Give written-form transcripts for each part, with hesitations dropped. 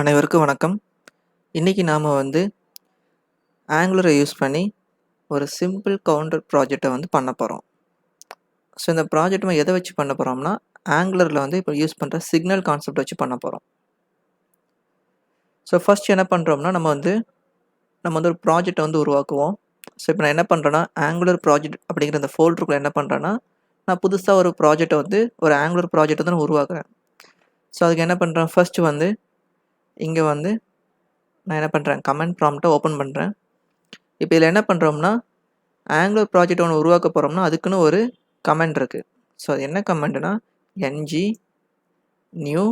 அனைவருக்கும் வணக்கம். இன்னைக்கு நாம ஆங்குலரை யூஸ் பண்ணி ஒரு சிம்பிள் கவுண்டர் ப்ராஜெக்ட்டை பண்ண போறோம். ஸோ இந்த ப்ராஜெக்ட் நம்ம எதை வச்சு பண்ண போறோம்னா, ஆங்குலர்ல இப்போ யூஸ் பண்ற சிக்னல் கான்செப்ட் வச்சு பண்ண போறோம். ஸோ ஃபர்ஸ்ட் என்ன பண்றோம்னா, நம்ம ஒரு ப்ராஜெக்ட்டை உருவாக்குவோம். ஸோ இப்போ நான் என்ன பண்றேன்னா, ஆங்குலர் ப்ராஜெக்ட் அப்படிங்கிற அந்த ஃபோல்டருக்குள்ள என்ன பண்றேன்னா, நான் புதுசா ஒரு ப்ராஜெக்ட்டை ஒரு ஆங்குலர் ப்ராஜெக்ட் நான் உருவாக்குறேன். ஸோ அதுக்கு என்ன பண்றேன், ஃபர்ஸ்ட் இங்க நான் என்ன பண்றேன், கமாண்ட் ப்ராம்ப்ட்ட ஓப்பன் பண்றேன். இப்போ இதில என்ன பண்றோம்னா, ஆங்குலர் ப்ராஜெக்ட் ஒண்ணு உருவாக்க போறோம்னா, அதுக்குன்னு ஒரு கமாண்ட் இருக்கு. ஸோ அது என்ன கமாண்ட்னா, ng நியூ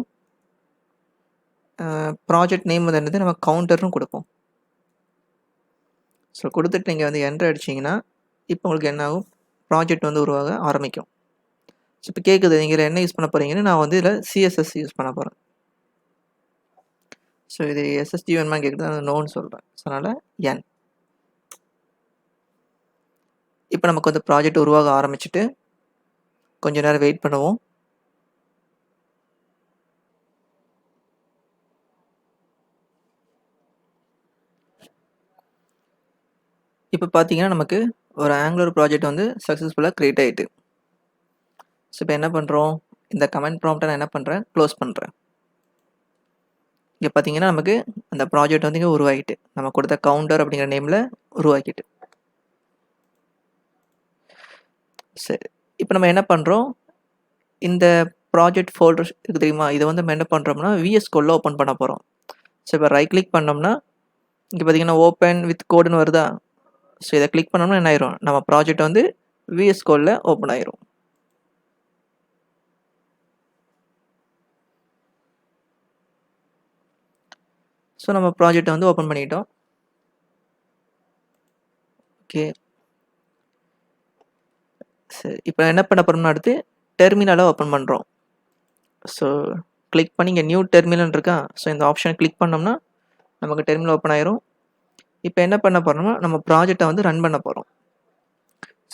ப்ராஜெக்ட் நேம் என்னது நம்ம கவுண்டர்னு குடுப்போம். ஸோ குடுத்துட்டு நீங்க என்டர் அடிச்சீங்கன்னா, இப்போ உங்களுக்கு என்ன ஆகும், ப்ராஜெக்ட் உருவாக ஆரம்பிக்கும். ஸோ இப்போ கேட்குது, நீங்க இதில என்ன யூஸ் பண்ண போறீங்கன்னு. நான் இதில CSS யூஸ் பண்ண போறேன். ஸோ இது SSD வேணுமான்னு கேட்குது, நான் நோன்னு சொல்றேன். ஸோ அதனால n. இப்போ நமக்கு ப்ராஜெக்ட் உருவாக ஆரம்பிச்சுட்டு, கொஞ்ச நேரம் வெயிட் பண்ணுவோம். இப்போ பார்த்தீங்கன்னா, நமக்கு ஒரு ஆங்குலர் ப்ராஜெக்ட் சக்ஸஸ்ஃபுல்லா கிரியேட் ஆயிட்டு. ஸோ இப்போ என்ன பண்றோம், இந்த கமாண்ட் ப்ராம்ப்ட்ட நான் என்ன பண்றேன், க்ளோஸ் பண்றேன். இங்க பார்த்தீங்கன்னா, நமக்கு அந்த ப்ராஜெக்ட் இங்க உருவாகிட்டு. நம்ம கொடுத்த கவுண்டர் அப்படிங்கிற நேம்ல உருவாக்கிட்டு. சரி. இப்போ நம்ம என்ன பண்றோம், இந்த ப்ராஜெக்ட் ஃபோல்டர் இருக்கு தெரியுமா? இத நம்ம என்ன பண்றோம்னா, VS கோட்ல ஓப்பன் பண்ண போறோம். ஸோ இப்போ ரைட் கிளிக் பண்ணோம்னா, இங்க பார்த்தீங்கன்னா, ஓப்பன் வித் கோடுன்னு வருதா? ஸோ இத கிளிக் பண்ணோம்னா என்ன ஆயிரும், நம்ம ப்ராஜெக்ட் VS கோட்ல ஓப்பன் ஆயிரும். ஸோ நம்ம ப்ராஜெக்ட்ட ஓப்பன் பண்ணிட்டோம். ஓகே. சரி. இப்போ என்ன பண்ண போறோம்னா, அடுத்து டெர்மினல ஓப்பன் பண்றோம். ஸோ கிளிக் பண்ணி இங்க நியூ டெர்மினல்னு இருக்கா? ஸோ இந்த ஆப்ஷன கிளிக் பண்ணோம்னா, நமக்கு டெர்மினல் ஓப்பன் ஆயிரும். இப்போ என்ன பண்ண போறோம்னா, நம்ம ப்ராஜெக்ட்ட ரன் பண்ண போறோம்.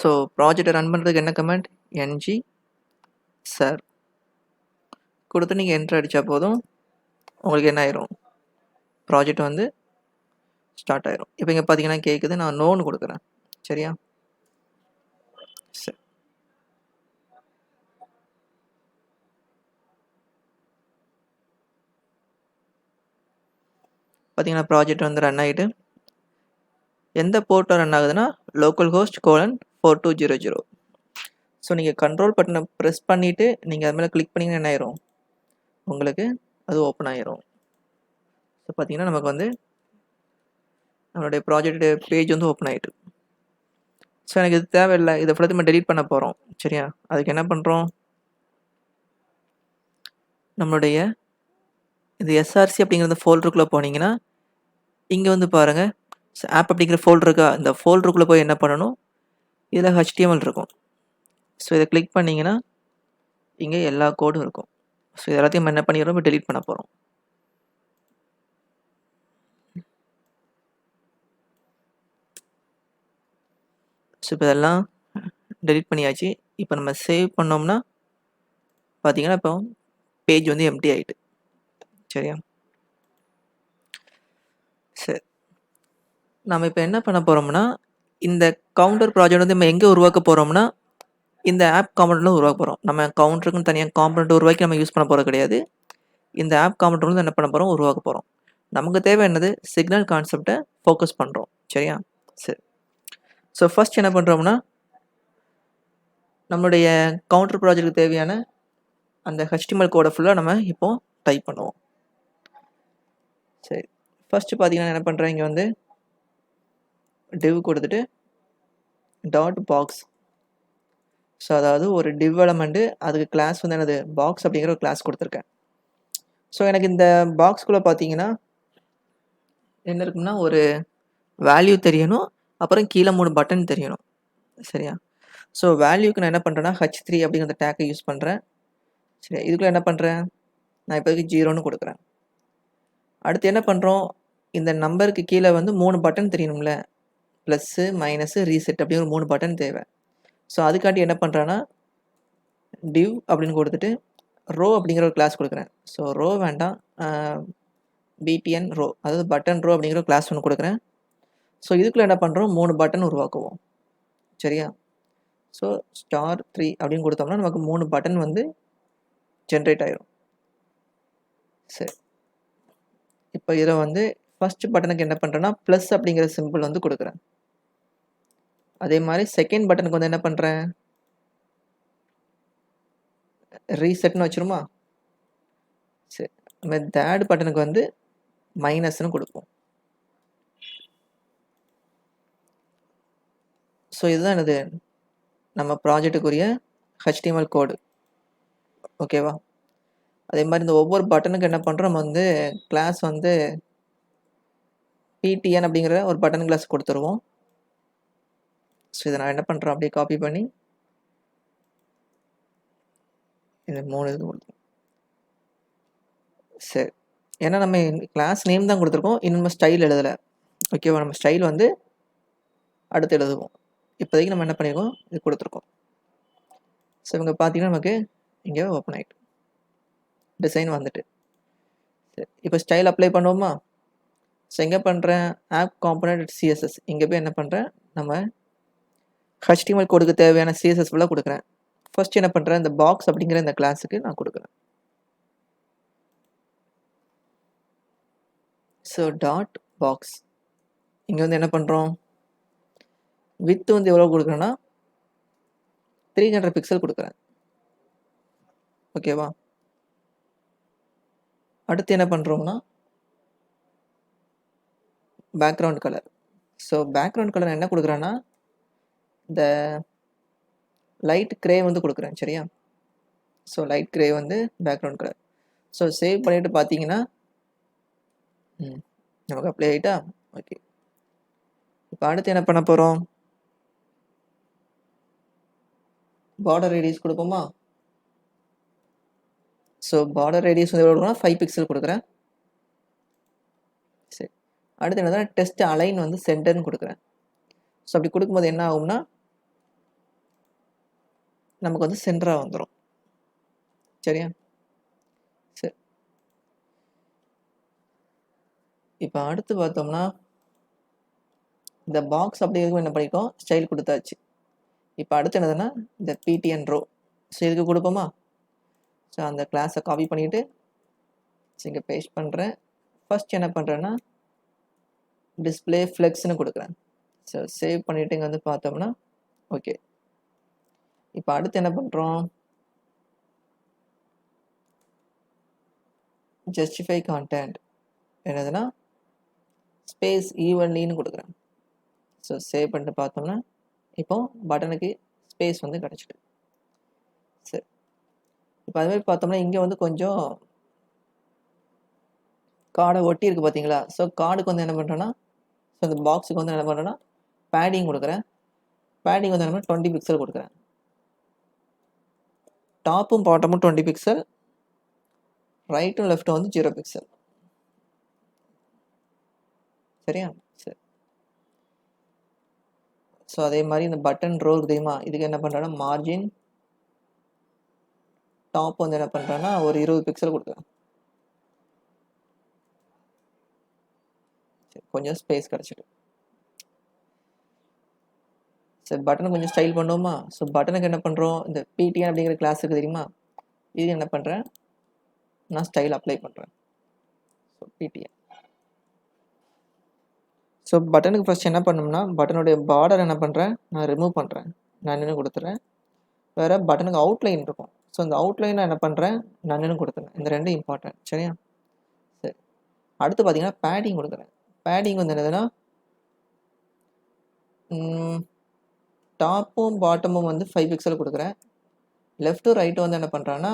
ஸோ ப்ராஜெக்ட்ட ரன் பண்றதுக்கு என்ன கமாண்ட், ng sir குடுத்து நீங்க என்டர் அடிச்சா போதும், உங்களுக்கு என்ன ஆயிரும், ப்ராஜெக்ட் ஸ்டார்ட் ஆயிரும். இப்போ இங்க பார்த்தீங்கன்னா கேட்குது, நான் நோன்னு குடுக்குறேன். சரியா? சரி. பார்த்தீங்கன்னா ப்ராஜெக்ட் ரன் ஆயிட்டு, எந்த போர்ட்ல ரன் ஆகுதுன்னா, localhost:4200. ஸோ நீங்க கண்ட்ரோல் பட்டன பிரஸ் பண்ணிட்டு, நீங்க அது மேல கிளிக் பண்ணீங்கன்னா என்ன ஆயிரும், உங்களுக்கு அது ஓப்பன் ஆயிரும். ஸோ பார்த்தீங்கன்னா, நமக்கு நம்மளுடைய ப்ராஜெக்ட் பேஜ் ஓப்பன் ஆயிட்டு. ஸோ எனக்கு இது தேவையில்ல. இத ஃபுல்லாத்தையும் நம்ம டெலீட் பண்ண போறோம். சரியா? அதுக்கு என்ன பண்றோம், நம்மளுடைய இது SRC அப்படிங்கிற அந்த ஃபோல்டருக்குள்ள போனீங்கன்னா, இங்க பாருங்க, ஆப் அப்படிங்கிற ஃபோல்டர் இருக்கா? இந்த ஃபோல்டருக்குள்ள போய் என்ன பண்ணணும், இதுல HTML இருக்கும். ஸோ இத கிளிக் பண்ணீங்கன்னா, இங்க எல்லா கோடும் இருக்கும். ஸோ இது எல்லாத்தையும் நம்ம என்ன பண்ணிடுறோம், டெலீட் பண்ண போறோம். ஸோ இப்போ இதெல்லாம் டெலீட் பண்ணியாச்சு. இப்போ நம்ம சேவ் பண்ணோம்னா, பார்த்தீங்கன்னா, இப்போ பேஜ் எம்ப்டி ஆயிட்டு. சரியா? சரி. நம்ம இப்போ என்ன பண்ண போறோம்னா, இந்த கவுண்டர் ப்ராஜெக்ட் நம்ம எங்க உருவாக்க போறோம்னா, இந்த ஆப் காம்பனன்ட்ல உருவாக்க போறோம். நம்ம கவுண்டருக்குன்னு தனியா காம்பனன்ட் உருவாக்கி நம்ம யூஸ் பண்ண போறது கிடையாது. இந்த ஆப் காம்பனன்ட் என்ன பண்ண போறோம், உருவாக்க போறோம். நமக்கு தேவை என்னது, சிக்னல் கான்செப்ட்ட ஃபோக்கஸ் பண்றோம். சரியா? சரி. ஸோ ஃபர்ஸ்ட் என்ன பண்றோம்னா, நம்மளுடைய கவுண்டர் ப்ராஜெக்ட்க்கு தேவையான அந்த HTML கோட ஃபுல்லா நம்ம இப்போ டைப் பண்ணுவோம். சரி. ஃபர்ஸ்ட் பார்த்தீங்கன்னா என்ன பண்றேன், இங்க div கொடுத்துட்டு டாட் பாக்ஸ். ஸோ அதாவது ஒரு div எலமெண்ட், அதுக்கு கிளாஸ் என்னது, பாக்ஸ் அப்படிங்கிற ஒரு கிளாஸ் கொடுத்துருக்கேன். ஸோ எனக்கு இந்த பாக்ஸ்குள்ள பார்த்தீங்கன்னா என்ன இருக்கும்னா, ஒரு வேல்யூ தெரியணும், அப்புறம் கீழ 3 பட்டன் தெரியணும். சரியா? ஸோ வேல்யூக்கு நான் என்ன பண்றேன்னா, h3 அப்படிங்கிற அந்த டேக்க யூஸ் பண்றேன். சரி. இதுக்குள்ள என்ன பண்றேன், நான் இப்போதைக்கு 0ன்னு குடுக்குறேன். அடுத்து என்ன பண்றோம், இந்த நம்பருக்கு கீழ 3 பட்டன் தெரியணும்ல. பிளஸ், மைனஸ், ரீசெட் அப்படின்னு ஒரு 3 பட்டன் தேவை. ஸோ அதுக்காண்டி என்ன பண்றேன்னா, div அப்படின்னு கொடுத்துட்டு ரோ அப்படிங்கிற ஒரு கிளாஸ் கொடுக்குறேன். ஸோ ரோ வேண்டாம், பிடிஎன் ரோ, அதாவது பட்டன் ரோ அப்படிங்கிற கிளாஸ் ஒன்று கொடுக்குறேன். ஸோ இதுக்குள்ள என்ன பண்ணுறோம், 3 பட்டன் உருவாக்குவோம். சரியா? ஸோ *3 அப்படின்னு கொடுத்தோம்னா நமக்கு 3 பட்டன் வந்து ஜென்ரேட் ஆயிரும். சரி, இப்போ இதை வந்து ஃபர்ஸ்ட் பட்டனுக்கு என்ன பண்ணுறேன்னா ப்ளஸ் அப்படிங்கிற சிம்பிள் வந்து கொடுக்குறேன். அதே மாதிரி செகண்ட் பட்டனுக்கு வந்து என்ன பண்ணுறேன், ரீசெட்னு வச்சிருமா. சரி, நம்ம தேர்ட் பட்டனுக்கு வந்து மைனஸ்னு கொடுப்போம். ஸோ இதுதான் என்னது நம்ம ப்ராஜெக்ட்டுக்குரிய HTML கோடு. ஓகேவா? அதே மாதிரி இந்த ஒவ்வொரு பட்டனுக்கு என்ன பண்ணுறோம், நம்ம வந்து கிளாஸ் வந்து பிடிஎன் அப்படிங்கிற ஒரு பட்டன் கிளாஸ் கொடுத்துருவோம். ஸோ இதை நான் என்ன பண்ணுறேன், அப்படியே காப்பி பண்ணி இது 3 இது கொடுத்தோம். சரி, ஏன்னா நம்ம கிளாஸ் நேம் தான் கொடுத்துருக்கோம், இன்னும் நம்ம ஸ்டைல் எழுதலை. ஓகேவா? நம்ம ஸ்டைல் வந்து அடுத்து எழுதுவோம். இப்போதைக்கு நம்ம என்ன பண்ணியிருக்கோம், இது கொடுத்துருக்கோம். ஸோ இவங்க பார்த்தீங்கன்னா நமக்கு இங்கே ஓப்பன் ஆகிட்டு டிசைன் வந்துட்டு. சரி, இப்போ ஸ்டைல் அப்ளை பண்ணுவோமா. ஸோ எங்கே பண்ணுறேன், ஆப் காம்பனண்ட் சிஎஸ்எஸ், இங்கே போய் என்ன பண்ணுறேன், நம்ம HTML கோடுக்கு தேவையான சிஎஸ்எஸ் ஃபுல்லாக கொடுக்குறேன். ஃபர்ஸ்ட் என்ன பண்ணுறேன், இந்த பாக்ஸ் அப்படிங்கிற இந்த கிளாஸுக்கு நான் கொடுக்குறேன். ஸோ டாட் பாக்ஸ், இங்கே வந்து என்ன பண்ணுறோம், வித் வந்து எவ்வளோ கொடுக்குறேன்னா 300 பிக்சல் கொடுக்குறேன். ஓகேவா? அடுத்து என்ன பண்ணுறோம்னா background colour. So background colour என்ன கொடுக்குறேன்னா இந்த லைட் கிரே வந்து கொடுக்குறேன். சரியா? ஸோ லைட் கிரே வந்து பேக்ரவுண்ட் கலர். ஸோ சேவ் பண்ணிவிட்டு பார்த்தீங்கன்னா நமக்கு அப்ளை ஆகிட்டா. ஓகே, இப்போ அடுத்து என்ன பண்ண போகிறோம், பார்டர் ரேடியஸ் கொடுப்போமா. ஸோ பார்டர் ரேடியஸ் வந்து எவ்வளோ கொடுக்குறோம், 5 பிக்சல் கொடுக்குறேன். சரி, அடுத்து என்ன டெஸ்ட் அலைன் வந்து சென்டர்னு கொடுக்குறேன். ஸோ அப்படி கொடுக்கும்போது என்ன ஆகும்னா நமக்கு வந்து சென்டராக வந்துடும். சரியா? சரி, இப்போ அடுத்து பார்த்தோம்னா இந்த பாக்ஸ் அப்படி இருக்கும் என்ன பண்ணிட்டோம், ஸ்டைல் கொடுத்தாச்சு. இப்போ அடுத்து என்னதுன்னா இந்த பிடிஎன் ரோ. ஸோ இதுக்கு கொடுப்போமா. ஸோ அந்த கிளாஸை காப்பி பண்ணிவிட்டு இங்கே பேஸ்ட் பண்ணுறேன். ஃபர்ஸ்ட் என்ன பண்ணுறேன்னா டிஸ்பிளே ஃப்ளெக்ஸ்னு கொடுக்குறேன். ஸோ சேவ் பண்ணிவிட்டு இங்கே வந்து பார்த்தோம்னா ஓகே. இப்போ அடுத்து என்ன பண்ணுறோம், ஜஸ்டிஃபை கான்டென்ட் என்னதுன்னா ஸ்பேஸ் ஈவன்லின்னு கொடுக்குறேன். ஸோ சேவ் பண்ணிட்டு பார்த்தோம்னா இப்போ பட்டனுக்கு ஸ்பேஸ் வந்து கிடச்சிட்டு. சரி, இப்போ அதுமாதிரி பார்த்தோம்னா இங்கே வந்து கொஞ்சம் கார்டை ஒட்டி இருக்குது பார்த்தீங்களா. ஸோ கார்டுக்கு வந்து என்ன பண்ணுறேன்னா, ஸோ இந்த பாக்ஸுக்கு வந்து என்ன பண்ணுறேன்னா பேடிங் கொடுக்குறேன். பேடிங் வந்து என்ன 20 பிக்சல் கொடுக்குறேன். டாப்பும் பாட்டமும் 20 பிக்சல், ரைட்டும் லெஃப்ட்டும் வந்து 0 பிக்சல். சரியா? சரி, ஸோ அதே மாதிரி இந்த பட்டன் ரோ தெரியுமா, இதுக்கு என்ன பண்ணுறேன்னா மார்ஜின் டாப் வந்து என்ன பண்ணுறேன்னா ஒரு 20 பிக்சல் கொடுக்குறேன். கொஞ்சம் ஸ்பேஸ் கிடச்சிட்டு. சரி, பட்டனை கொஞ்சம் ஸ்டைல் பண்ணுவோமா. ஸோ பட்டனுக்கு என்ன பண்ணுறோம், இந்த பிடிஎன் அப்படிங்கிற கிளாஸுக்கு தெரியுமா, இது என்ன பண்ணுறேன் நான் ஸ்டைல் அப்ளை பண்ணுறேன். So PTN. ஸோ பட்டனுக்கு ஃபஸ்ட் என்ன பண்ணோம்னா பட்டனுடைய பார்டர் என்ன பண்ணுறேன் நான் ரிமூவ் பண்ணுறேன், நான் கொடுத்துறேன். வேறு பட்டனுக்கு அவுட்லைன் இருக்கும். ஸோ இந்த அவுட்லைனை என்ன பண்ணுறேன் நான் கொடுத்துறேன். இந்த ரெண்டு இம்பார்ட்டன்ட். சரியா? சரி, அடுத்து பார்த்தீங்கன்னா பேடிங் கொடுக்குறேன். பேடிங் வந்து என்னதுன்னா டாப்பும் பாட்டமும் வந்து 5 பிக்சல் கொடுக்குறேன். லெஃப்ட்டும் ரைட்டும் வந்து என்ன பண்ணுறேன்னா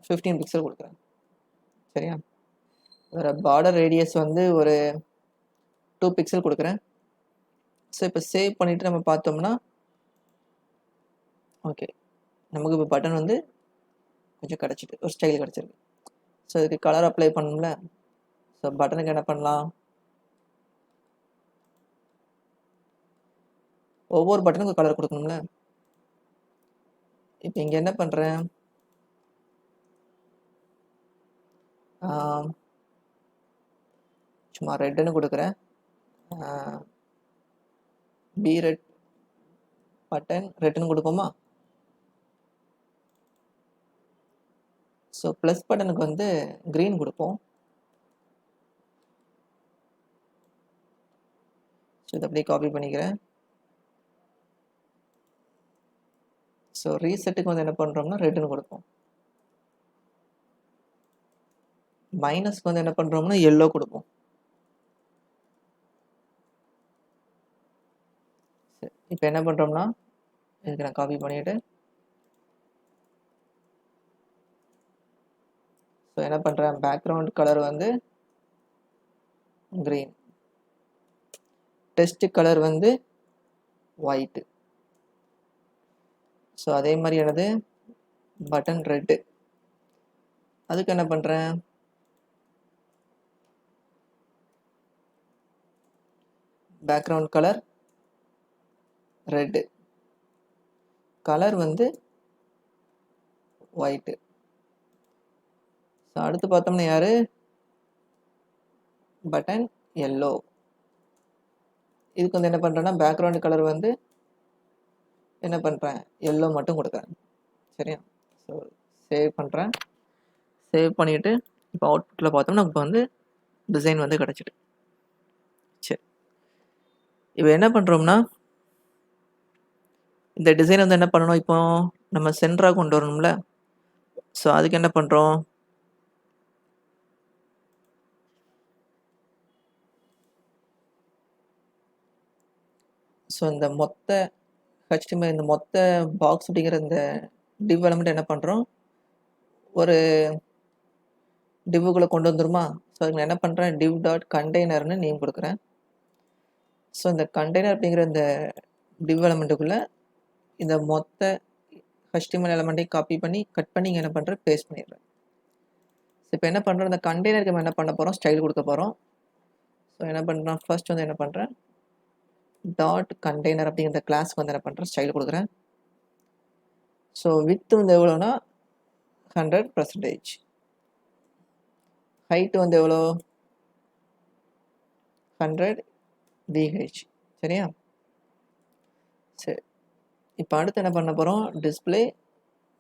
15 பிக்சல் கொடுக்குறேன். சரியா? வேறு பார்டர் ரேடியஸ் வந்து ஒரு 2 பிக்சல் கொடுக்குறேன். ஸோ இப்போ சேவ் பண்ணிவிட்டு நம்ம பார்த்தோம்னா ஓகே, நமக்கு இப்போ பட்டன் வந்து கொஞ்சம் கிடச்சிட்டு ஒரு ஸ்டைல் கிடச்சிருக்கு. ஸோ இதுக்கு கலர் அப்ளை பண்ணணும்ல. ஸோ பட்டனுக்கு என்ன பண்ணலாம், ஒவ்வொரு பட்டனுக்கும் கலர் கொடுக்கணும்ல. இப்போ இங்கே என்ன பண்ணுறேன், சும்மா ரெட்டுன்னு கொடுக்குறேன். பி ரெட் பட்டன் ரெட்டுன்னு கொடுப்போமா? ஸோ ப்ளஸ் பட்டனுக்கு வந்து க்ரீன் கொடுப்போம். ஸோ இதை அப்படியே காப்பி பண்ணிக்கிறேன். ஸோ ரீசெட்டுக்கு வந்து என்ன பண்ணுறோம்னா ரெட்டுன்னு கொடுப்போம். மைனஸ்க்கு வந்து என்ன பண்ணுறோம்னா எல்லோ கொடுப்போம். சரி, இப்போ என்ன பண்ணுறோம்னா இதுக்கு நான் காப்பி பண்ணிவிட்டு ஸோ என்ன பண்ணுறேன், பேக்ரவுண்ட் கலர் வந்து க்ரீன், டெஸ்ட் கலர் வந்து ஒயிட்டு. ஸோ அதே மாதிரி எனது பட்டன் ரெட்டு. அதுக்கு என்ன பண்ணுறேன், பேக்ரவுண்ட் கலர் ரெட்டு, கலர் வந்து ஒயிட்டு. ஸோ அடுத்து பார்த்தோம்னா யார், பட்டன் எல்லோ. இதுக்கு வந்து என்ன பண்ணுறேன்னா பேக்ரவுண்ட் கலர் வந்து என்ன பண்ணுறேன் எல்லோ மட்டும் கொடுக்குறேன். சரியா? ஸோ சேவ் பண்ணுறேன். சேவ் பண்ணிவிட்டு இப்போ அவுட்புட்டில் பார்த்தோம்னா இப்போ வந்து டிசைன் வந்து கிடச்சிட்டு. சரி, இப்போ என்ன பண்ணுறோம்னா இந்த டிசைன் வந்து என்ன பண்ணணும், இப்போ நம்ம சென்டராக கொண்டு வரணும்ல. ஸோ அதுக்கு என்ன பண்ணுறோம், ஸோ இந்த மொத்த HTML இந்த மொத்த பாக்ஸ் அப்படிங்கிற இந்த டிவ் எலமெண்ட் என்ன பண்ணுறோம், ஒரு டிவ்வுக்குள்ளே கொண்டு வந்துருமா. ஸோ அதுக்கு நான் என்ன பண்ணுறேன், div டாட் கண்டெய்னர்னு நேம் கொடுக்குறேன். ஸோ இந்த கண்டெய்னர் அப்படிங்கிற இந்த டிவ் எலமெண்ட்டுக்குள்ளே இந்த மொத்த HTML எலமெண்ட்டையும் காப்பி பண்ணி கட் பண்ணி இங்கே என்ன பண்ணுறேன் பேஸ்ட் பண்ணிடுறேன். ஸோ இப்போ என்ன பண்ணுறோம், இந்த கண்டெய்னருக்கு நம்ம என்ன பண்ண போகிறோம், ஸ்டைல் கொடுக்க போகிறோம். ஸோ என்ன பண்ணுறோம், ஃபர்ஸ்ட் வந்து என்ன பண்ணுறேன், டாட் கண்டெய்னர் அப்படிங்கிற கிளாஸ்க்கு வந்து என்ன பண்ணுறேன் ஸ்டைல் கொடுக்குறேன். ஸோ வித் வந்து எவ்வளோனா 100%, ஹைட் வந்து எவ்வளோ 100 VH. சரியா? சரி, இப்போ அடுத்து என்ன பண்ண போகிறோம், டிஸ்பிளே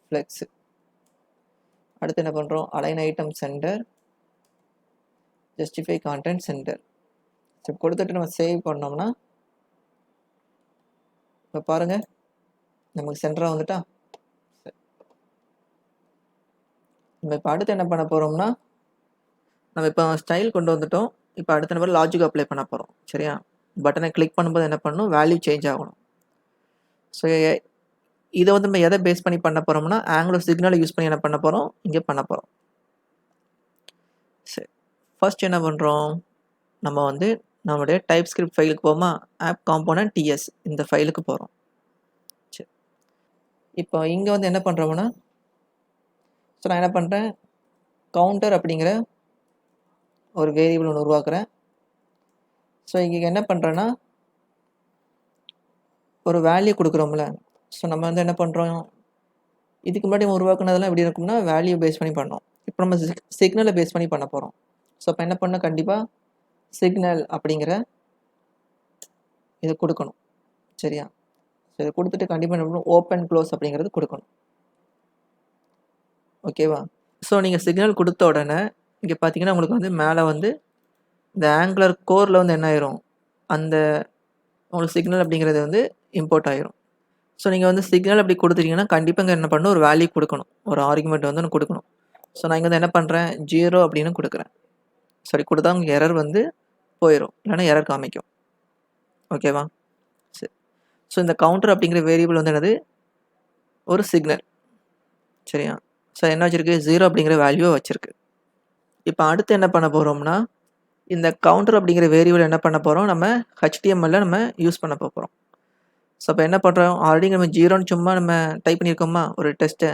ஃப்ளெக்ஸ். அடுத்து என்ன பண்ணுறோம், align item center, justify content center. So கொடுத்துட்டு நம்ம சேவ் பண்ணோம்னா இப்போ பாருங்கள் நமக்கு சென்டராக வந்துட்டா. நம்ம இப்போ அடுத்து என்ன பண்ண போகிறோம்னா நம்ம இப்போ ஸ்டைல் கொண்டு வந்துட்டோம். இப்போ அடுத்த நம்பர் லாஜிக் அப்ளை பண்ண போகிறோம். சரியா? பட்டனை கிளிக் பண்ணும்போது என்ன பண்ணணும், வேல்யூ சேஞ்ச் ஆகணும். ஸோ இதை வந்து நம்ம எதை பேஸ் பண்ணி பண்ண போகிறோம்னா ஆங்குலர் சிக்னலை யூஸ் பண்ணி என்ன பண்ண போகிறோம், இங்கே பண்ண போகிறோம். சரி, ஃபர்ஸ்ட் என்ன பண்ணுறோம், நம்ம வந்து நம்மளுடைய டைப் ஸ்கிரிப்ட் ஃபைலுக்கு போமா, ஆப் காம்போனன்ட் TS இந்த ஃபைலுக்கு போகிறோம். சரி, இப்போ இங்கே வந்து என்ன பண்ணுறோம்னா ஸோ நான் என்ன பண்ணுறேன், கவுண்டர் அப்படிங்கிற ஒரு வேரியபிள் ஒன்று உருவாக்குறேன். ஸோ இங்கே என்ன பண்ணுறேன்னா ஒரு வேல்யூ கொடுக்குறோம்ல. ஸோ நம்ம வந்து என்ன பண்ணுறோம், இதுக்கு முன்னாடி உருவாக்குனதெல்லாம் எப்படி இருக்கும்னா வேல்யூ பேஸ் பண்ணி பண்ணோம். இப்போ நம்ம சிக்னலை பேஸ் பண்ணி பண்ண போகிறோம். ஸோ இப்போ என்ன பண்ண, கண்டிப்பாக சிக்னல் அப்படிங்கிற இதை கொடுக்கணும். சரியா? ஸோ இதை கொடுத்துட்டு கண்டிப்பாக என்ன பண்ணணும், ஓப்பன் க்ளோஸ் அப்படிங்கிறது கொடுக்கணும். ஓகேவா? ஸோ நீங்கள் சிக்னல் கொடுத்த உடனே இங்கே பார்த்தீங்கன்னா உங்களுக்கு வந்து மேலே வந்து இந்த ஆங்குலர் கோரில் வந்து என்ன ஆயிரும், அந்த உங்களுக்கு சிக்னல் அப்படிங்கிறது வந்து இம்போர்ட் ஆயிரும். ஸோ நீங்கள் வந்து சிக்னல் அப்படி கொடுத்துட்டீங்கன்னா கண்டிப்பாக இங்கே என்ன பண்ணணும், ஒரு வேல்யூ கொடுக்கணும், ஒரு ஆர்குமெண்ட் வந்து ஒன்று கொடுக்கணும். ஸோ நான் இங்கே வந்து என்ன பண்ணுறேன், 0 அப்படின்னு கொடுக்குறேன். சரி, கொடுத்தா உங்களுக்கு எரர் வந்து போயிடும், இல்லைன்னா எரர் காமிக்கும். ஓகேவா? சரி, ஸோ இந்த கவுண்டர் அப்படிங்கிற வேரியபிள் வந்து என்னது, ஒரு சிக்னல். சரியா? ஸோ என்ன வச்சுருக்கு, 0 அப்படிங்கிற வேல்யூவை வச்சுருக்கு. இப்போ அடுத்து என்ன பண்ண போகிறோம்னா இந்த கவுண்டர் அப்படிங்கிற வேரியபிள் என்ன பண்ண போகிறோம், நம்ம HTML நம்ம யூஸ் பண்ண போகிறோம். ஸோ அப்போ என்ன பண்ணுறோம், ஆல்ரெடி நம்ம 0ன்னு சும்மா நம்ம டைப் பண்ணியிருக்கோமா ஒரு டெஸ்ட்டை.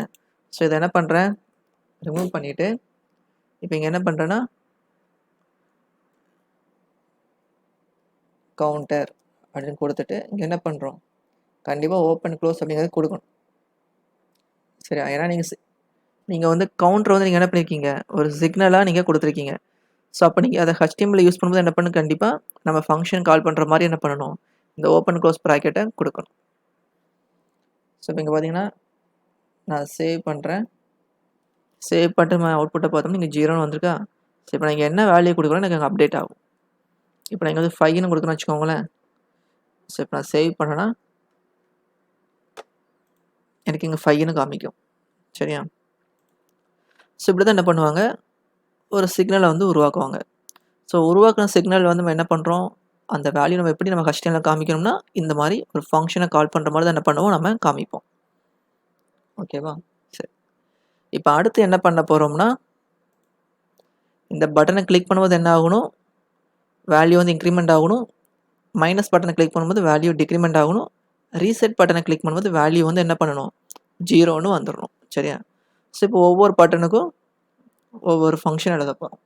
ஸோ இதை என்ன பண்ணுறேன், ரிமூவ் பண்ணிவிட்டு இப்போ இங்கே என்ன பண்ணுறேன்னா கவுண்டர் அப்படின்னு கொடுத்துட்டு இங்கே என்ன பண்ணுறோம், கண்டிப்பாக ஓப்பன் க்ளோஸ் அப்படிங்கிறது கொடுக்கணும். சரியா? ஏன்னா நீங்கள் வந்து கவுண்டர் வந்து நீங்கள் என்ன பண்ணியிருக்கீங்க, ஒரு சிக்னலாக நீங்கள் கொடுத்துருக்கீங்க. ஸோ அப்போ நீங்கள் அதை HTML யூஸ் பண்ணும்போது என்ன பண்ணணும், கண்டிப்பாக நம்ம ஃபங்க்ஷன் கால் பண்ணுற மாதிரி என்ன பண்ணணும், இந்த ஓப்பன் க்ளோஸ் ப்ராக்கெட்டை கொடுக்கணும். ஸோ இப்போ இங்கே பார்த்தீங்கன்னா நான் சேவ் பண்ணுறேன். சேவ் பண்ணிட்டு நம்ம அவுட்புட்டை பார்த்தோம்னா இங்கே 0ன்னு வந்திருக்கா. ஸோ இப்போ நான் இங்கே என்ன வேல்யூ கொடுக்குறோம் எனக்கு அங்கே அப்டேட் ஆகும். இப்போ நான் இங்கே வந்து 5ன்னு கொடுக்குறேன்னு வச்சுக்கோங்களேன். ஸோ இப்போ நான் சேவ் பண்ணேன்னா எனக்கு இங்கே 5ன்னு காமிக்கும். சரியா? ஸோ இப்படி தான் என்ன பண்ணுவாங்க, ஒரு சிக்னலை வந்து உருவாக்குவாங்க. ஸோ உருவாக்குன சிக்னல் வந்து நம்ம என்ன பண்ணுறோம், அந்த வேல்யூ நம்ம எப்படி நம்ம HTML காமிக்கணும்னா இந்த மாதிரி ஒரு ஃபங்க்ஷனை கால் பண்ணுற மாதிரி தான் என்ன பண்ணுவோம், நம்ம காமிப்போம். ஓகேவா? சரி. இப்போ அடுத்து என்ன பண்ண போகிறோம்னா, இந்த பட்டனை கிளிக் பண்ணும்போது என்ன ஆகணும், வேல்யூ வந்து இன்க்ரிமெண்ட் ஆகணும். மைனஸ் பட்டனை கிளிக் பண்ணும்போது வேல்யூ டிக்ரிமெண்ட் ஆகணும். ரீசெட் பட்டனை கிளிக் பண்ணும்போது வேல்யூ வந்து என்ன பண்ணணும், 0ன்னு வந்துடணும். சரியா? ஸோ இப்போ ஒவ்வொரு பட்டனுக்கும் ஒவ்வொரு ஃபங்க்ஷன் எழுத போகிறோம்.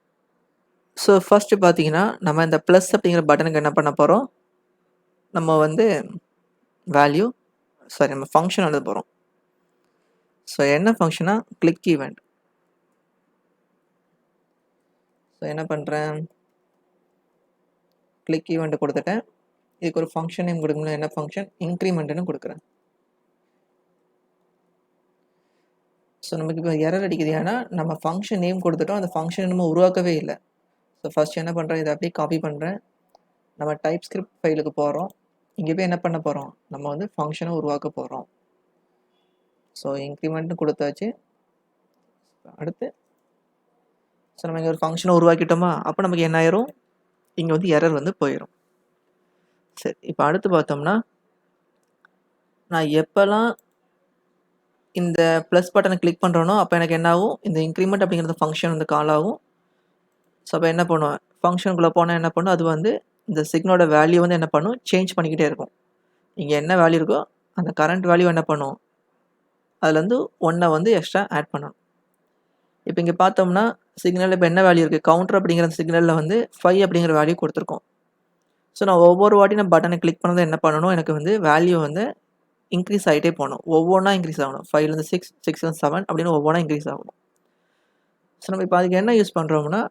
ஸோ ஃபஸ்ட்டு பார்த்தீங்கன்னா நம்ம இந்த ப்ளஸ் அப்படிங்கிற பட்டனுக்கு என்ன பண்ண போகிறோம், நம்ம வந்து வேல்யூ நம்ம ஃபங்க்ஷன் எழுத போகிறோம். ஸோ என்ன ஃபங்க்ஷனா, கிளிக் ஈவெண்ட். ஸோ என்ன பண்ணுறேன், கிளிக் ஈவெண்ட் கொடுத்துட்டேன். இதுக்கு ஒரு ஃபங்க்ஷன் நேம் கொடுக்கணும். என்ன ஃபங்க்ஷன், இன்க்ரிமெண்ட்னு கொடுக்குறேன். ஸோ நமக்கு இப்போ எரர் அடிக்குது, ஏன்னா நம்ம ஃபங்க்ஷன் நேம் கொடுத்துட்டோம், அந்த ஃபங்க்ஷன் நம்ம உருவாக்கவே இல்லை. ஸோ ஃபஸ்ட் என்ன பண்ணுறேன், இதை அப்படியே காப்பி பண்ணுறேன். நம்ம டைப் ஸ்கிரிப்ட் ஃபைலுக்கு போகிறோம். இங்கே போய் என்ன பண்ண போகிறோம், நம்ம வந்து ஃபங்க்ஷனை உருவாக்க போகிறோம். ஸோ இன்க்ரிமெண்ட்னு கொடுத்தாச்சு. அடுத்து ஸோ நம்ம இங்கே ஒரு ஃபங்க்ஷனை உருவாக்கிட்டோமா, அப்போ நமக்கு என்ன ஆயிரும், இங்கே வந்து எரர் வந்து போயிடும். சரி, இப்போ அடுத்து பார்த்தோம்னா நான் எப்போல்லாம் இந்த ப்ளஸ் பட்டனை கிளிக் பண்ணுறோனோ அப்போ எனக்கு என்ன ஆகும், இந்த இன்க்ரிமெண்ட் அப்படிங்கிறது ஃபங்க்ஷன் வந்து கால் ஆகும். ஸோ அப்போ என்ன பண்ணுவேன், ஃபங்க்ஷனுக்குள்ளே போனால் என்ன பண்ணும், அது வந்து இந்த சிக்னோட வேல்யூ வந்து என்ன பண்ணும், சேஞ்ச் பண்ணிக்கிட்டே இருக்கும். இங்கே என்ன வேல்யூ இருக்கோ அந்த கரண்ட் வேல்யூ என்ன பண்ணும், அதுலேருந்து 1 வந்து எக்ஸ்ட்ரா ஆட் பண்ணணும். இப்போ இங்கே பார்த்தோம்னா சிக்னலில் இப்போ என்ன வேல்யூ இருக்குது, கவுண்டர் அப்படிங்கிற சிக்னலில் வந்து 5 அப்படிங்கிற வேல்யூ கொடுத்துருக்கோம். ஸோ நான் ஒவ்வொரு வாட்டி நான் பட்டனை கிளிக் பண்ணதை என்ன பண்ணணும், எனக்கு வந்து வேல்யூ வந்து இன்க்ரீஸ் ஆகிட்டே போகணும். ஒவ்வொன்றா இன்க்ரீஸ் ஆகணும். 5லேருந்து 6, 6லேருந்து 7 அப்படின்னு ஒவ்வொன்றா இன்க்ரீஸ் ஆகணும். ஸோ நம்ம இப்போ அதுக்கு என்ன யூஸ் பண்ணுறோம்னா,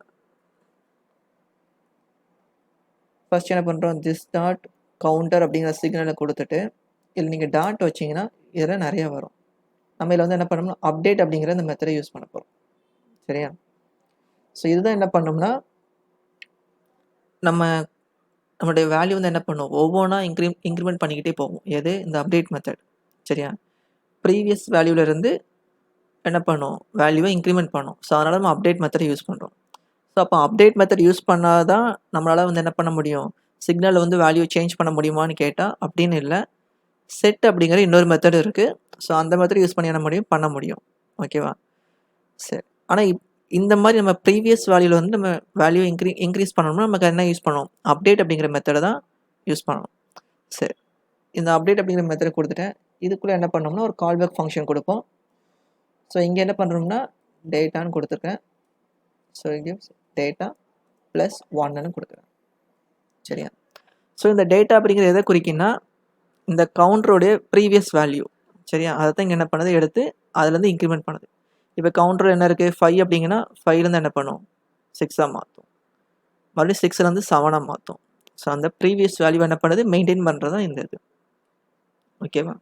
ஃபர்ஸ்ட் என்ன பண்ணுறோம், திஸ் டாட் கவுண்டர் அப்படிங்கிற சிக்னலை கொடுத்துட்டு இதில் நீங்கள் டாட் வச்சிங்கன்னா இதில் நிறையா வரும். நம்ம இதில் வந்து என்ன பண்ணோம்னா அப்டேட் அப்படிங்கிற இந்த மெத்தடை யூஸ் பண்ண போகிறோம். சரியா? ஸோ இதுதான் என்ன பண்ணோம்னா நம்மளுடைய வேல்யூ வந்து என்ன பண்ணும், ஒவ்வொன்றா இன்க்ரிமெண்ட் பண்ணிக்கிட்டே போகும். எது, இந்த அப்டேட் மெத்தட். சரியா? ப்ரீவியஸ் வேல்யூவிலேருந்து என்ன பண்ணும், வேல்யூவை இன்க்ரிமெண்ட் பண்ணும். ஸோ அதனால் நம்ம அப்டேட் மெத்தடை யூஸ் பண்ணுறோம். ஸோ அப்போ அப்டேட் மெத்தட் யூஸ் பண்ணால் தான் நம்மளால் வந்து என்ன பண்ண முடியும், சிக்னலில் வந்து வேல்யூ சேஞ்ச் பண்ண முடியுமான்னு கேட்டால் அப்படின்னு இல்லை. செட் அப்படிங்கிற இன்னொரு மெத்தட் இருக்குது. ஸோ அந்த மெத்தட் யூஸ் பண்ணி என்ன முடியும், பண்ண முடியும். ஓகேவா? சரி. ஆனால் இந்த மாதிரி நம்ம ப்ரீவியஸ் வேல்யூவில் வந்து நம்ம வேல்யூ இன்க்ரீஸ் பண்ணணும்னா நமக்கு என்ன யூஸ் பண்ணணும், அப்டேட் அப்படிங்கிற மெத்தடை தான் யூஸ் பண்ணணும். சரி, இந்த அப்டேட் அப்படிங்கிற மெத்தடை கொடுத்துட்டேன். இதுக்குள்ளே என்ன பண்ணோம்னா ஒரு கால்பேக் ஃபங்க்ஷன் கொடுப்போம். ஸோ இங்கே என்ன பண்ணுறோம்னா டேட்டான்னு கொடுத்துருக்கேன். ஸோ இங்கே டேட்டா ப்ளஸ் 1ன்னு கொடுக்குறேன். சரியா? ஸோ இந்த டேட்டா அப்படிங்கிறது எதை குறிக்குன்னா இந்த கவுண்டருடைய ப்ரீவியஸ் வேல்யூ. சரியா? அதை தான் இங்கே என்ன பண்ணுது, எடுத்து அதுலேருந்து இன்க்ரிமெண்ட் பண்ணுது. இப்போ கவுண்டர் என்ன இருக்குது, 5 அப்படிங்கன்னா 5லேருந்து என்ன பண்ணும், 6ஆக மாற்றும். மறுபடியும் 6லேருந்து 7ஆக மாற்றும். ஸோ அந்த ப்ரீவியஸ் வேல்யூ என்ன பண்ணுது, மெயின்டைன் பண்ணுறது தான் இந்த இது. ஓகேவா?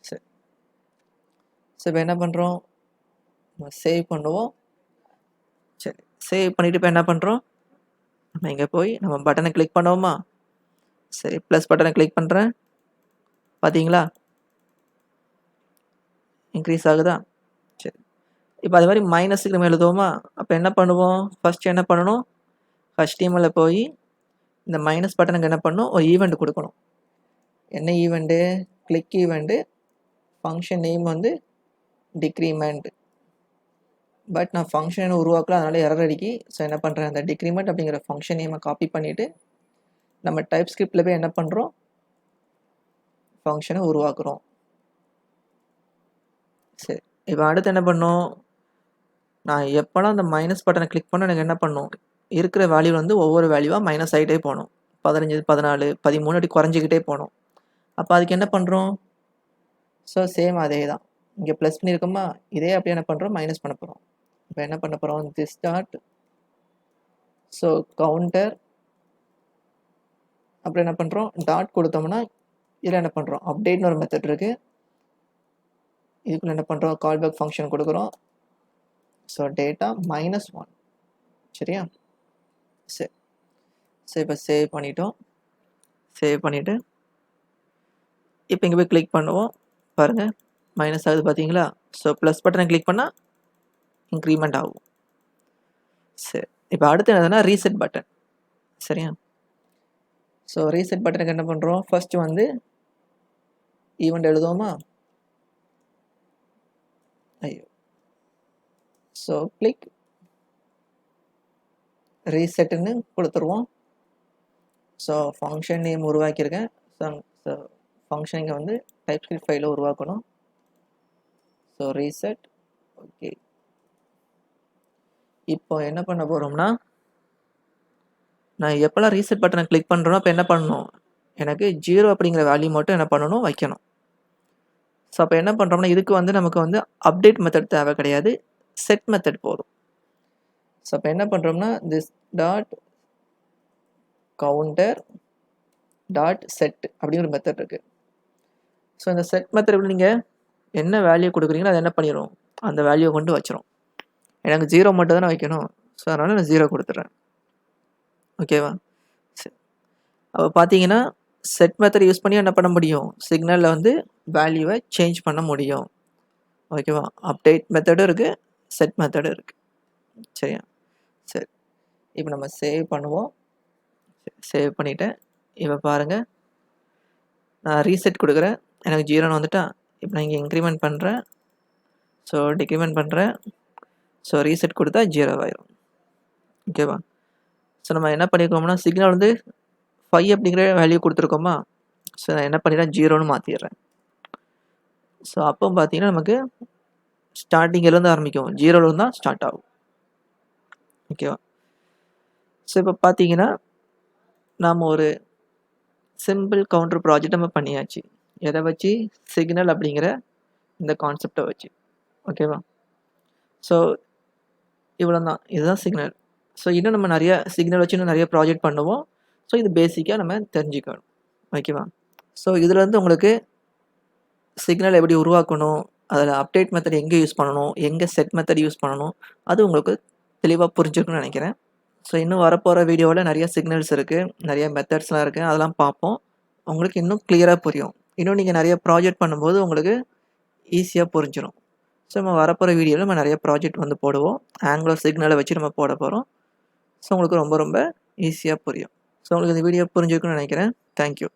சரி. ஸோ இப்போ என்ன பண்ணுறோம், நம்ம சேவ் பண்ணுவோம். சரி, சேவ் பண்ணிவிட்டு இப்போ என்ன பண்ணுறோம், நம்ம இங்கே போய் நம்ம பட்டனை கிளிக் பண்ணுவோமா. சரி, ப்ளஸ் பட்டனை கிளிக் பண்ணுறேன். பார்த்தீங்களா, இன்க்ரீஸ் ஆகுதா. சரி, இப்போ அது மாதிரி மைனஸுக்கு நம்ம எழுதுவோமா. அப்போ என்ன பண்ணுவோம், ஃபஸ்ட்டு என்ன பண்ணணும், HTML போய் இந்த மைனஸ் பட்டனுக்கு என்ன பண்ணணும், ஒரு ஈவெண்ட் கொடுக்கணும். என்ன event, click event. Function name வந்து டிக்ரிமெண்ட். பட் நான் ஃபங்க்ஷனை உருவாக்கல, அதனால் எரர் அடிக்கி. ஸோ என்ன பண்ணுறேன், அந்த டிக்ரிமெண்ட் அப்படிங்கிற ஃபங்க்ஷன் நேமை காப்பி பண்ணிவிட்டு நம்ம டைப் ஸ்கிரிப்டில் போய் என்ன பண்ணுறோம், ஃபங்க்ஷனை உருவாக்குறோம். சரி, இப்போ அடுத்து என்ன பண்ணோம், நான் எப்போலாம் அந்த மைனஸ் பட்டனை கிளிக் பண்ண எனக்கு என்ன பண்ணும், இருக்கிற வேல்யூ வந்து ஒவ்வொரு வேல்யூவாக மைனஸ் ஆகிட்டே போகணும். 15, 14, 13 அப்படி குறைஞ்சிக்கிட்டே போகணும். அப்போ அதுக்கு என்ன பண்ணுறோம், ஸோ சேம் அதே தான். இங்கே ப்ளஸ் பண்ணியிருக்கோமா, இதே அப்படியே என்ன பண்ணுறோம், மைனஸ் பண்ண போகிறோம். இப்போ என்ன பண்ண போகிறோம், திஸ் டாட் ஸோ கவுண்டர் அப்புறம் என்ன பண்ணுறோம், டாட் கொடுத்தோம்னா இதில் என்ன பண்ணுறோம், அப்டேட்னு ஒரு மெத்தட் இருக்குது. இதுக்குள்ள என்ன பண்ணுறோம், கால்பேக் ஃபங்க்ஷன் கொடுக்குறோம். ஸோ டேட்டா -1 சரியா. சரி, ஸோ இப்போ சேவ் பண்ணிட்டோம். சேவ் பண்ணிவிட்டு இப்போ இங்கே போய் கிளிக் பண்ணுவோம். பாருங்கள் மைனஸ் ஆகுது பார்த்தீங்களா. ஸோ ப்ளஸ் பட்டனை கிளிக் பண்ணால் இன்க்ரிமெண்ட் ஆகும். சரி, இப்போ அடுத்து என்னதுன்னா ரீசெட் பட்டன் சரியா. ஸோ ரீசெட் பட்டனுக்கு என்ன பண்ணுறோம், ஃபர்ஸ்ட் வந்து ஈவெண்ட் எழுதுவோமா. ஐயோ, ஸோ கிளிக் ரீசெட்டுன்னு கொடுத்துருவோம். ஸோ ஃபங்க்ஷன் நேம் உருவாக்கியிருக்கேன். ஸோ ஃபங்க்ஷன் இங்கே வந்து டைப்ஸ்கிரிப்ட் ஃபைலை உருவாக்கணும். So reset okay. இப்போ என்ன பண்ண போகிறோம்னா, நான் எப்போல்லாம் ரீசெட் பட்டனை கிளிக் பண்ணுறோன்னா அப்போ என்ன பண்ணணும், எனக்கு 0 அப்படிங்கிற வேல்யூ மட்டும் என்ன பண்ணணும், வைக்கணும். ஸோ அப்போ என்ன பண்ணுறோம்னா இதுக்கு வந்து நமக்கு வந்து அப்டேட் மெத்தட் தேவை கிடையாது, செட் மெத்தட் போதும். ஸோ அப்போ என்ன பண்ணுறோம்னா this dot counter dot set அப்படிங்கிற மெத்தட் இருக்குது. ஸோ இந்த செட் மெத்தட் நீங்கள் என்ன வேல்யூ கொடுக்குறீங்களோ அதை என்ன பண்ணிடும், அந்த வேல்யூவை கொண்டு வச்சிரும். எனக்கு 0 மட்டும் தானே வைக்கணும், ஸோ அதனால் நான் 0 கொடுத்துட்றேன். ஓகேவா. சரி, அப்போ பார்த்தீங்கன்னா செட் மெத்தட் யூஸ் பண்ணி என்ன பண்ண முடியும், சிக்னலில் வந்து வேல்யூவை சேஞ்ச் பண்ண முடியும். ஓகேவா. அப்டேட் மெத்தடும் இருக்குது, செட் மெத்தடும் இருக்குது சரியா. சரி, இப்போ நம்ம சேவ் பண்ணுவோம். சேவ் பண்ணிவிட்டேன். இப்போ பாருங்கள் நான் ரீசெட் கொடுக்குறேன், எனக்கு 0ன்னு வந்துட்டா. இப்போ நான் இங்கே இன்க்ரிமெண்ட் பண்ணுறேன், ஸோ டிக்ரிமெண்ட் பண்ணுறேன். ஸோ ரீசெட் கொடுத்தா 0 ஆயிரும். ஓகேவா. ஸோ நம்ம என்ன பண்ணியிருக்கோம்னா சிக்னல் வந்து 5 அப்படிங்கிற வேல்யூ கொடுத்துருக்கோமா. ஸோ நான் என்ன பண்ணிடுறேன், 0ன்னு மாற்றிடுறேன். ஸோ அப்போ பார்த்தீங்கன்னா நமக்கு ஸ்டார்டிங்கிலேருந்து ஆரம்பிக்கும், 0லேருந்து தான் ஸ்டார்ட் ஆகும். ஓகேவா. ஸோ இப்போ பார்த்தீங்கன்னா நாம் ஒரு சிம்பிள் கவுண்டர் ப்ராஜெக்ட் நம்ம பண்ணியாச்சு. எதை வச்சு, சிக்னல் அப்படிங்கிற இந்த கான்செப்டை வச்சு. ஓகேவா. ஸோ இவ்வளோ தான், இதுதான் சிக்னல். ஸோ இன்னும் நம்ம நிறைய சிக்னல் வச்சு இன்னும் நிறைய ப்ராஜெக்ட் பண்ணுவோம். ஸோ இது பேசிக்காக நம்ம தெரிஞ்சுக்கணும். ஓகேவா. ஸோ இதுலேருந்து உங்களுக்கு சிக்னல் எப்படி உருவாக்கணும், அதில் அப்டேட் மெத்தட் எங்கே யூஸ் பண்ணணும், எங்கே செட் மெத்தட் யூஸ் பண்ணணும், அது உங்களுக்கு தெளிவாக புரிஞ்சுக்கணும்னு நினைக்கிறேன். ஸோ இன்னும் வரப்போகிற வீடியோவில் நிறைய சிக்னல்ஸ் இருக்குது, நிறைய மெத்தட்ஸ்லாம் இருக்குது, அதெல்லாம் பார்ப்போம். உங்களுக்கு இன்னும் கிளியராக புரியும். இன்னும் நீங்கள் நிறைய ப்ராஜெக்ட் பண்ணும்போது உங்களுக்கு ஈஸியாக புரிஞ்சிடும். ஸோ நம்ம வரப்போகிற வீடியோவில் நம்ம நிறைய ப்ராஜெக்ட் வந்து போடுவோம். ஆங்குலர் சிக்னலை வச்சு நம்ம போட போகிறோம். ஸோ உங்களுக்கு ரொம்ப ரொம்ப ஈஸியாக புரியும். ஸோ உங்களுக்கு இந்த வீடியோ புரிஞ்சிருக்குன்னு நினைக்கிறேன். தேங்க்யூ.